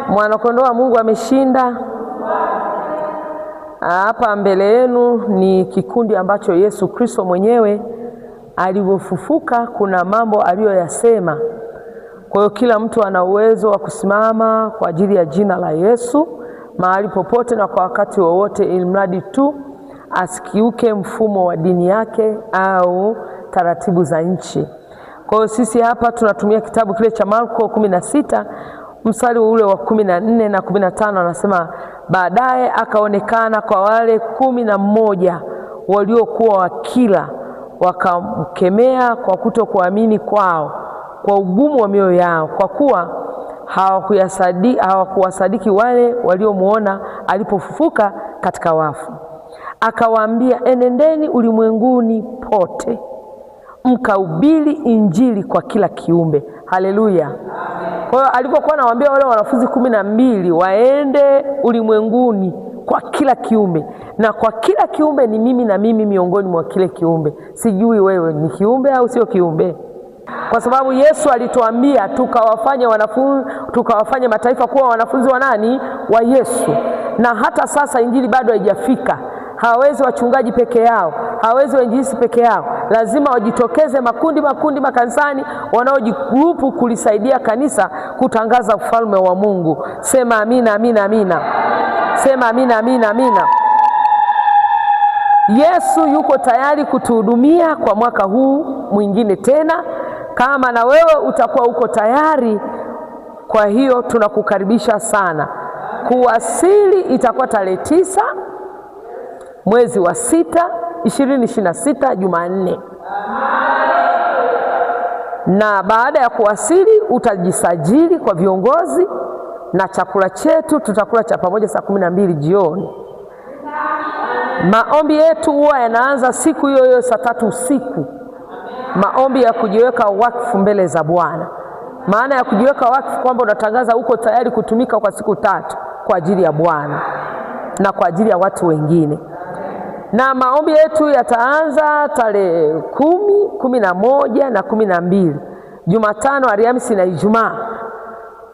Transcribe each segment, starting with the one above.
Mwanakondoo wa Mungu ameshinda. Hapa mbele yenu ni kikundi ambacho Yesu Kristo mwenyewe alivyofufuka, kuna mambo aliyoyasema. Kwa hiyo kila mtu ana uwezo wa kusimama kwa ajili ya jina la Yesu mahali popote na kwa wakati wowote, ili mradi tu asikiuke mfumo wa dini yake au taratibu za nchi. Kwa hiyo sisi hapa tunatumia kitabu kile cha Marko 16 mstari ule wa 14 na 15, anasema baadaye akaonekana kwa wale 11 waliokuwa wakila, wakamkemea kwa kutokuamini kwao, kwa ugumu wa mioyo yao, kwa kuwa hawakuwasadiki wale waliomuona alipofufuka katika wafu. Akawaambia, enendeni ulimwenguni pote mkahubiri injili kwa kila kiumbe. Haleluya. Kwa hiyo alipokuwa anawaambia wale wanafunzi 12 waende ulimwenguni kwa kila kiumbe, na kwa kila kiumbe ni mimi na mimi miongoni mwa kile kiumbe. Sijui wewe ni kiumbe au sio kiumbe? Kwa sababu Yesu alituambia tukawafanye mataifa kuwa wanafunzi wa nani? Wa Yesu. Na hata sasa injili bado haijafika. Hawezi wachungaji peke yao, hawezi wainjilisti peke yao. Lazima wajitokeze makundi makanisani wanaojigrupu kulisaidia kanisa kutangaza ufalme wa Mungu. Sema amina, amina, amina. Sema amina, amina, amina. Yesu yuko tayari kutuhudumia kwa mwaka huu mwingine tena, kama na wewe utakuwa uko tayari. Kwa hiyo tunakukaribisha sana. Kuwasili itakuwa tarehe 9 mwezi wa 6 2026 Jumanne. Na baada ya kuwasili utajisajili kwa viongozi, na chakula chetu tutakula cha pamoja saa 12 jioni. Maombi yetu huwa yanaanza siku hiyo hiyo saa 3 usiku. Maombi ya kujiweka wakfu mbele za Bwana. Maana ya kujiweka wakfu kwamba unatangaza uko tayari kutumika kwa siku 3 kwa ajili ya Bwana na kwa ajili ya watu wengine. Na maombi yetu yataanza tarehe 10, 11 na 12. Jumatano, Alhamisi na Ijumaa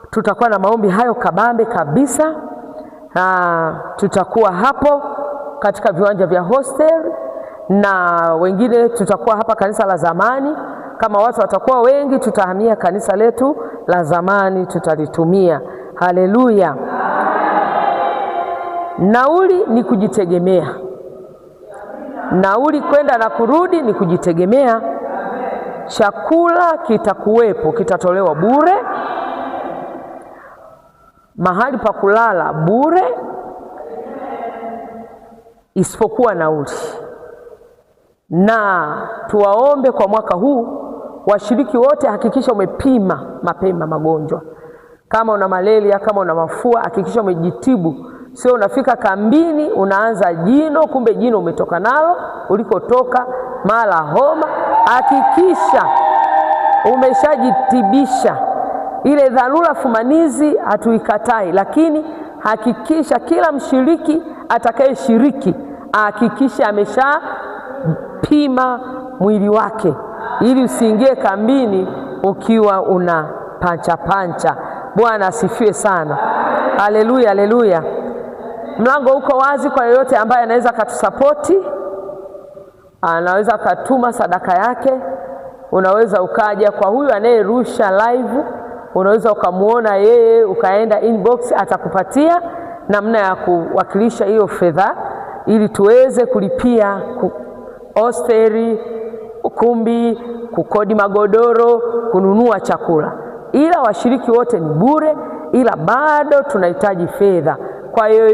tutakuwa na maombi hayo kabambe kabisa. Tutakuwa hapo katika viwanja vya hostel, na wengine tutakuwa hapa kanisa la zamani. Kama watu watakuwa wengi, tutahamia kanisa letu la zamani, tutalitumia. Haleluya. Nauli ni kujitegemea. Nauli kwenda na kurudi ni kujitegemea. Chakula kitakuwepo, kitatolewa bure. Mahali pa kulala bure, isipokuwa nauli. Na tuwaombe kwa mwaka huu washiriki wote, hakikisha umepima mapema magonjwa. Kama una malaria, kama una mafua, hakikisha umejitibu. Sio unafika kambini unaanza jino, kumbe jino umetoka nalo ulikotoka, mara homa. Hakikisha umeshajitibisha. Ile dharura fumanizi hatuikatai, lakini hakikisha kila mshiriki atakayeshiriki hakikisha ameshapima mwili wake, ili usiingie kambini ukiwa una pancha. Bwana asifiwe sana. Haleluya, haleluya. Mlango uko wazi kwa yeyote ambaye anaweza katusapoti. Anaweza katuma sadaka yake. Unaweza ukaja kwa huyu anayerusha live, unaweza ukamuona yeye, ukaenda inbox, atakupatia namna ya kuwakilisha hiyo fedha ili tuweze kulipia hosteli, ukumbi, kukodi magodoro, kununua chakula. Ila washiriki wote ni bure, ila bado tunahitaji fedha. Kwa hiyo